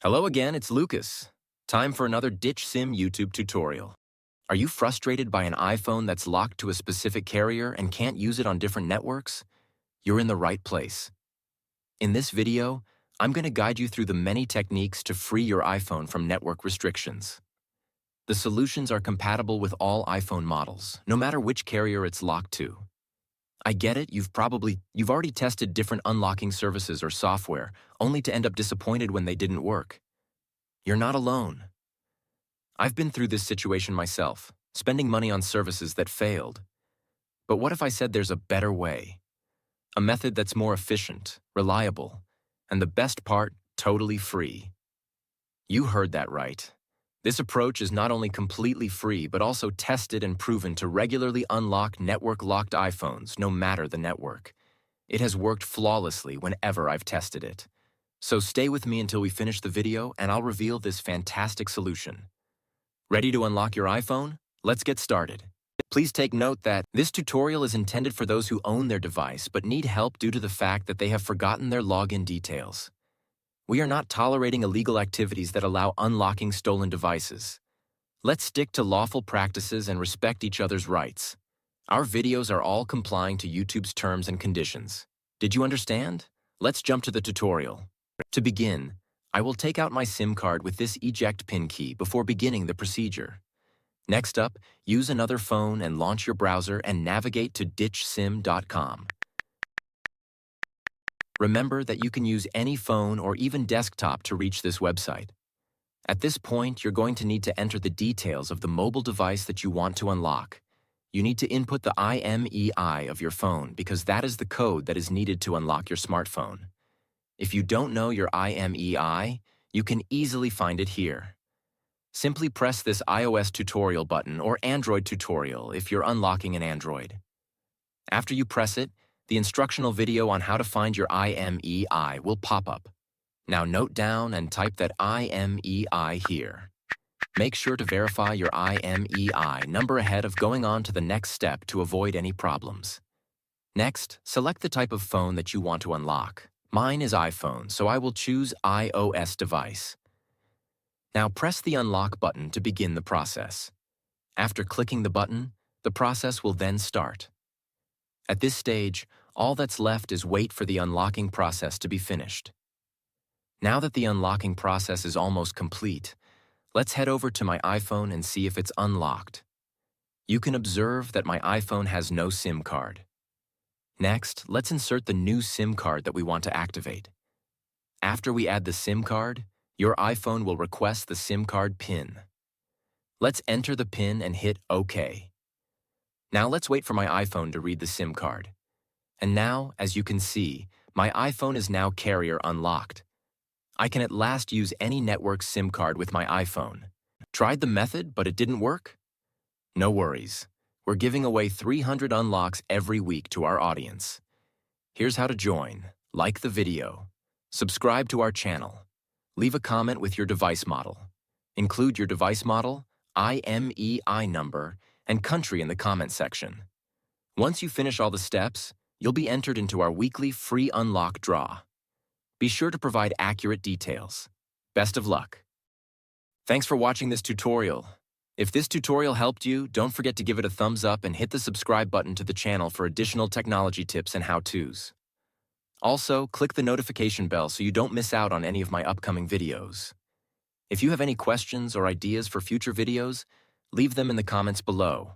Hello again, it's Lucas. Time for another Ditch Sim YouTube tutorial. Are you frustrated by an iPhone that's locked to a specific carrier and can't use it on different networks? You're in the right place. In this video, I'm going to guide you through the many techniques to free your iPhone from network restrictions. The solutions are compatible with all iPhone models, no matter which carrier it's locked to. I get it, you've already tested different unlocking services or software, only to end up disappointed when they didn't work. You're not alone. I've been through this situation myself, spending money on services that failed. But what if I said there's a better way? A method that's more efficient, reliable, and the best part, totally free. You heard that right. This approach is not only completely free, but also tested and proven to regularly unlock network-locked iPhones, no matter the network. It has worked flawlessly whenever I've tested it. So stay with me until we finish the video and I'll reveal this fantastic solution. Ready to unlock your iPhone? Let's get started. Please take note that this tutorial is intended for those who own their device but need help due to the fact that they have forgotten their login details. We are not tolerating illegal activities that allow unlocking stolen devices. Let's stick to lawful practices and respect each other's rights. Our videos are all complying to YouTube's terms and conditions. Did you understand? Let's jump to the tutorial. To begin, I will take out my SIM card with this eject pin key before beginning the procedure. Next up, use another phone and launch your browser and navigate to ditchsim.com. Remember that you can use any phone or even desktop to reach this website. At this point, you're going to need to enter the details of the mobile device that you want to unlock. You need to input the IMEI of your phone because that is the code that is needed to unlock your smartphone. If you don't know your IMEI, you can easily find it here. Simply press this iOS tutorial button or Android tutorial if you're unlocking an Android. After you press it, the instructional video on how to find your IMEI will pop up. Now note down and type that IMEI here. Make sure to verify your IMEI number ahead of going on to the next step to avoid any problems. Next, select the type of phone that you want to unlock. Mine is iPhone, so I will choose iOS device. Now press the unlock button to begin the process. After clicking the button, the process will then start. At this stage, all that's left is wait for the unlocking process to be finished. Now that the unlocking process is almost complete, let's head over to my iPhone and see if it's unlocked. You can observe that my iPhone has no SIM card. Next, let's insert the new SIM card that we want to activate. After we add the SIM card, your iPhone will request the SIM card PIN. Let's enter the PIN and hit OK. Now let's wait for my iPhone to read the SIM card. And now, as you can see, my iPhone is now carrier unlocked. I can at last use any network SIM card with my iPhone. Tried the method, but it didn't work? No worries. We're giving away 300 unlocks every week to our audience. Here's how to join. Like the video. Subscribe to our channel. Leave a comment with your device model. Include your device model, IMEI number, and country in the comment section. Once you finish all the steps, you'll be entered into our weekly free unlock draw. Be sure to provide accurate details. Best of luck. Thanks for watching this tutorial. If this tutorial helped you, don't forget to give it a thumbs up and hit the subscribe button to the channel for additional technology tips and how-tos. Also, click the notification bell so you don't miss out on any of my upcoming videos. If you have any questions or ideas for future videos, leave them in the comments below.